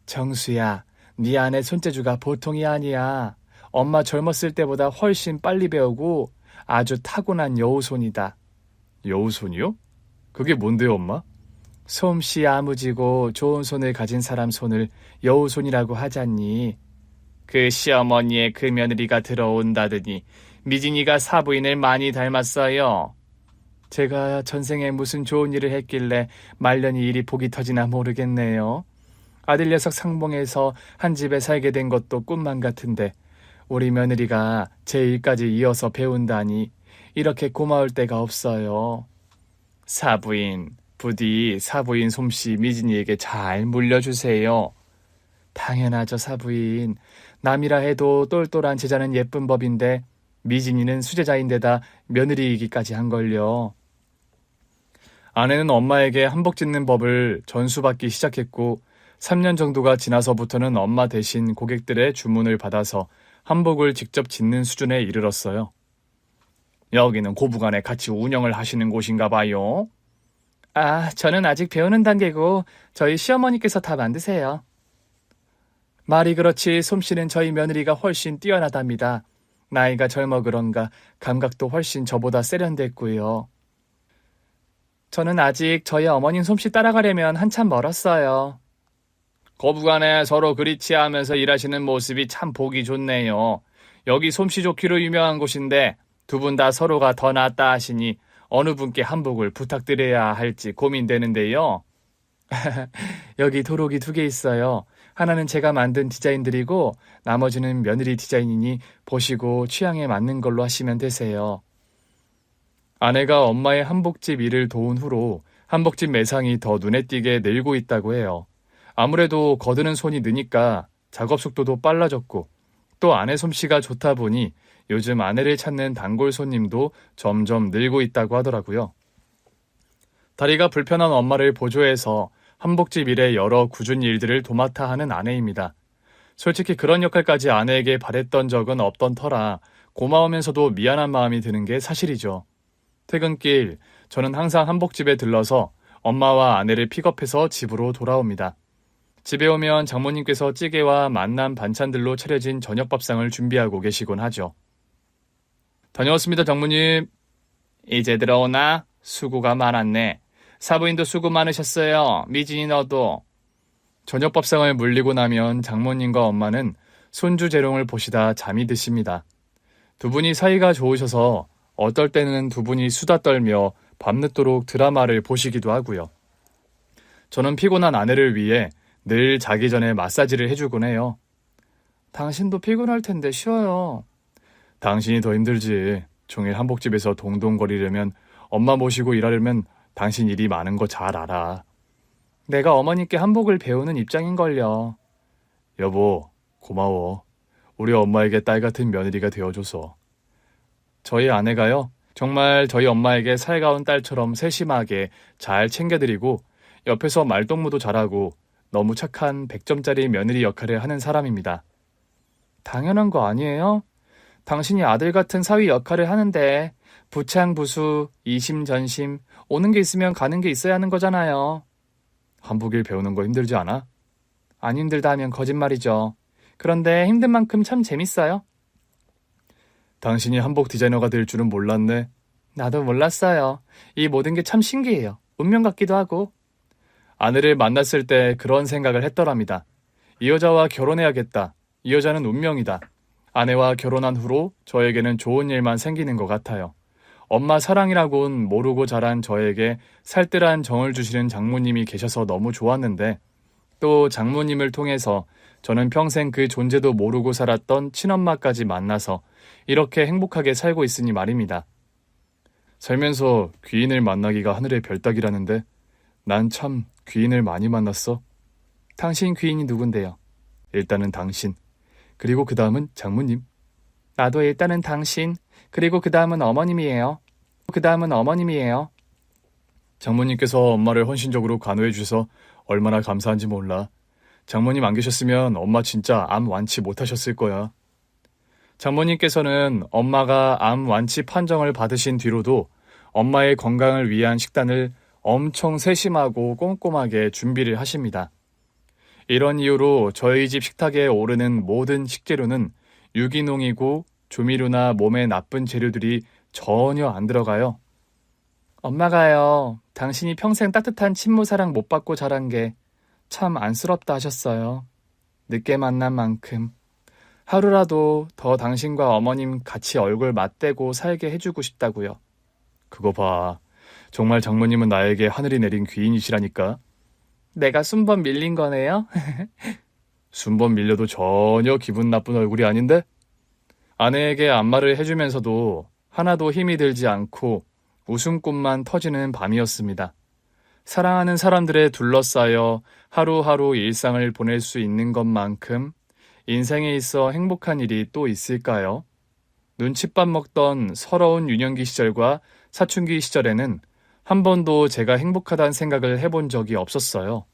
정수야, 네 아내 손재주가 보통이 아니야. 엄마 젊었을 때보다 훨씬 빨리 배우고 아주 타고난 여우손이다. 여우손이요? 그게 뭔데요, 엄마? 솜씨 야무지고 좋은 손을 가진 사람 손을 여우손이라고 하잖니. 그 시어머니의 그 며느리가 들어온다더니 미진이가 사부인을 많이 닮았어요. 제가 전생에 무슨 좋은 일을 했길래 말년이 일이 복이 터지나 모르겠네요. 아들 녀석 상봉해서 한 집에 살게 된 것도 꿈만 같은데 우리 며느리가 제 일까지 이어서 배운다니 이렇게 고마울 때가 없어요. 사부인, 부디 사부인 솜씨 미진이에게 잘 물려주세요. 당연하죠, 사부인. 남이라 해도 똘똘한 제자는 예쁜 법인데 미진이는 수제자인데다 며느리이기까지 한걸요. 아내는 엄마에게 한복 짓는 법을 전수받기 시작했고 3년 정도가 지나서부터는 엄마 대신 고객들의 주문을 받아서 한복을 직접 짓는 수준에 이르렀어요. 여기는 고부간에 같이 운영을 하시는 곳인가 봐요. 아, 저는 아직 배우는 단계고 저희 시어머니께서 다 만드세요. 말이 그렇지 솜씨는 저희 며느리가 훨씬 뛰어나답니다. 나이가 젊어 그런가 감각도 훨씬 저보다 세련됐고요. 저는 아직 저희 어머님 솜씨 따라가려면 한참 멀었어요. 고부간에 서로 그리치하면서 일하시는 모습이 참 보기 좋네요. 여기 솜씨 좋기로 유명한 곳인데 두 분 다 서로가 더 낫다 하시니 어느 분께 한복을 부탁드려야 할지 고민되는데요. 여기 도록이 2개 있어요. 하나는 제가 만든 디자인들이고 나머지는 며느리 디자인이니 보시고 취향에 맞는 걸로 하시면 되세요. 아내가 엄마의 한복집 일을 도운 후로 한복집 매상이 더 눈에 띄게 늘고 있다고 해요. 아무래도 거드는 손이 느니까 작업 속도도 빨라졌고 또 아내 솜씨가 좋다 보니 요즘 아내를 찾는 단골 손님도 점점 늘고 있다고 하더라고요. 다리가 불편한 엄마를 보조해서 한복집 일의 여러 굳은 일들을 도맡아 하는 아내입니다. 솔직히 그런 역할까지 아내에게 바랬던 적은 없던 터라 고마우면서도 미안한 마음이 드는 게 사실이죠. 퇴근길 저는 항상 한복집에 들러서 엄마와 아내를 픽업해서 집으로 돌아옵니다. 집에 오면 장모님께서 찌개와 맛난 반찬들로 차려진 저녁밥상을 준비하고 계시곤 하죠. 다녀왔습니다, 장모님. 이제 들어오나? 수고가 많았네. 사부인도 수고 많으셨어요. 미진이 너도. 저녁밥상을 물리고 나면 장모님과 엄마는 손주 재롱을 보시다 잠이 드십니다. 두 분이 사이가 좋으셔서 어떨 때는 두 분이 수다 떨며 밤늦도록 드라마를 보시기도 하고요. 저는 피곤한 아내를 위해 늘 자기 전에 마사지를 해주곤 해요. 당신도 피곤할 텐데 쉬어요. 당신이 더 힘들지. 종일 한복집에서 동동거리려면 엄마 모시고 일하려면 당신 일이 많은 거 잘 알아. 내가 어머니께 한복을 배우는 입장인걸요. 여보, 고마워. 우리 엄마에게 딸 같은 며느리가 되어줘서. 저희 아내가요. 정말 저희 엄마에게 살가운 딸처럼 세심하게 잘 챙겨드리고 옆에서 말동무도 잘하고 너무 착한 100점짜리 며느리 역할을 하는 사람입니다. 당연한 거 아니에요? 당신이 아들 같은 사위 역할을 하는데 부창부수, 이심전심, 오는 게 있으면 가는 게 있어야 하는 거잖아요. 한복일 배우는 거 힘들지 않아? 안 힘들다 하면 거짓말이죠. 그런데 힘든 만큼 참 재밌어요. 당신이 한복 디자이너가 될 줄은 몰랐네. 나도 몰랐어요. 이 모든 게 참 신기해요. 운명 같기도 하고. 아내를 만났을 때 그런 생각을 했더랍니다. 이 여자와 결혼해야겠다. 이 여자는 운명이다. 아내와 결혼한 후로 저에게는 좋은 일만 생기는 것 같아요. 엄마 사랑이라곤 모르고 자란 저에게 살뜰한 정을 주시는 장모님이 계셔서 너무 좋았는데 또 장모님을 통해서 저는 평생 그 존재도 모르고 살았던 친엄마까지 만나서 이렇게 행복하게 살고 있으니 말입니다. 살면서 귀인을 만나기가 하늘의 별따기라는데 난 참 귀인을 많이 만났어. 당신 귀인이 누군데요? 일단은 당신, 그리고 그 다음은 장모님. 나도 일단은 당신, 그리고 그 다음은 어머님이에요. 그 다음은 어머님이에요. 장모님께서 엄마를 헌신적으로 간호해 주셔서 얼마나 감사한지 몰라. 장모님 안 계셨으면 엄마 진짜 암 완치 못하셨을 거야. 장모님께서는 엄마가 암 완치 판정을 받으신 뒤로도 엄마의 건강을 위한 식단을 엄청 세심하고 꼼꼼하게 준비를 하십니다. 이런 이유로 저희 집 식탁에 오르는 모든 식재료는 유기농이고 조미료나 몸에 나쁜 재료들이 전혀 안 들어가요. 엄마가요, 당신이 평생 따뜻한 친모 사랑 못 받고 자란 게 참 안쓰럽다 하셨어요. 늦게 만난 만큼 하루라도 더 당신과 어머님 같이 얼굴 맞대고 살게 해주고 싶다고요. 그거 봐. 정말 장모님은 나에게 하늘이 내린 귀인이시라니까. 내가 순번 밀린 거네요? 순번 밀려도 전혀 기분 나쁜 얼굴이 아닌데? 아내에게 안마를 해주면서도 하나도 힘이 들지 않고 웃음꽃만 터지는 밤이었습니다. 사랑하는 사람들에 둘러싸여 하루하루 일상을 보낼 수 있는 것만큼 인생에 있어 행복한 일이 또 있을까요? 눈칫밥 먹던 서러운 유년기 시절과 사춘기 시절에는 한 번도 제가 행복하다는 생각을 해본 적이 없었어요.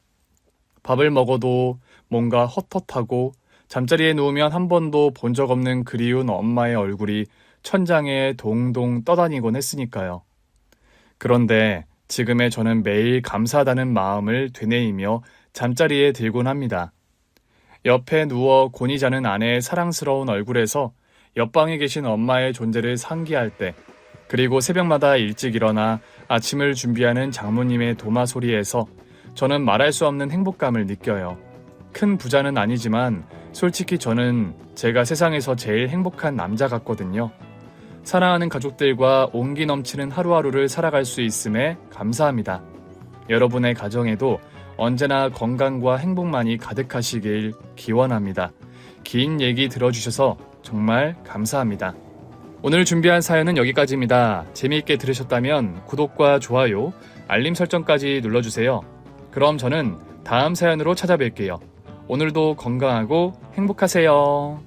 밥을 먹어도 뭔가 헛헛하고 잠자리에 누우면 한 번도 본 적 없는 그리운 엄마의 얼굴이 천장에 동동 떠다니곤 했으니까요. 그런데 지금의 저는 매일 감사하다는 마음을 되뇌이며 잠자리에 들곤 합니다. 옆에 누워 곤히 자는 아내의 사랑스러운 얼굴에서 옆방에 계신 엄마의 존재를 상기할 때, 그리고 새벽마다 일찍 일어나 아침을 준비하는 장모님의 도마 소리에서 저는 말할 수 없는 행복감을 느껴요. 큰 부자는 아니지만 솔직히 저는 제가 세상에서 제일 행복한 남자 같거든요. 사랑하는 가족들과 온기 넘치는 하루하루를 살아갈 수 있음에 감사합니다. 여러분의 가정에도 언제나 건강과 행복만이 가득하시길 기원합니다. 긴 얘기 들어주셔서 정말 감사합니다. 오늘 준비한 사연은 여기까지입니다. 재미있게 들으셨다면 구독과 좋아요, 알림 설정까지 눌러주세요. 그럼 저는 다음 사연으로 찾아뵐게요. 오늘도 건강하고 행복하세요.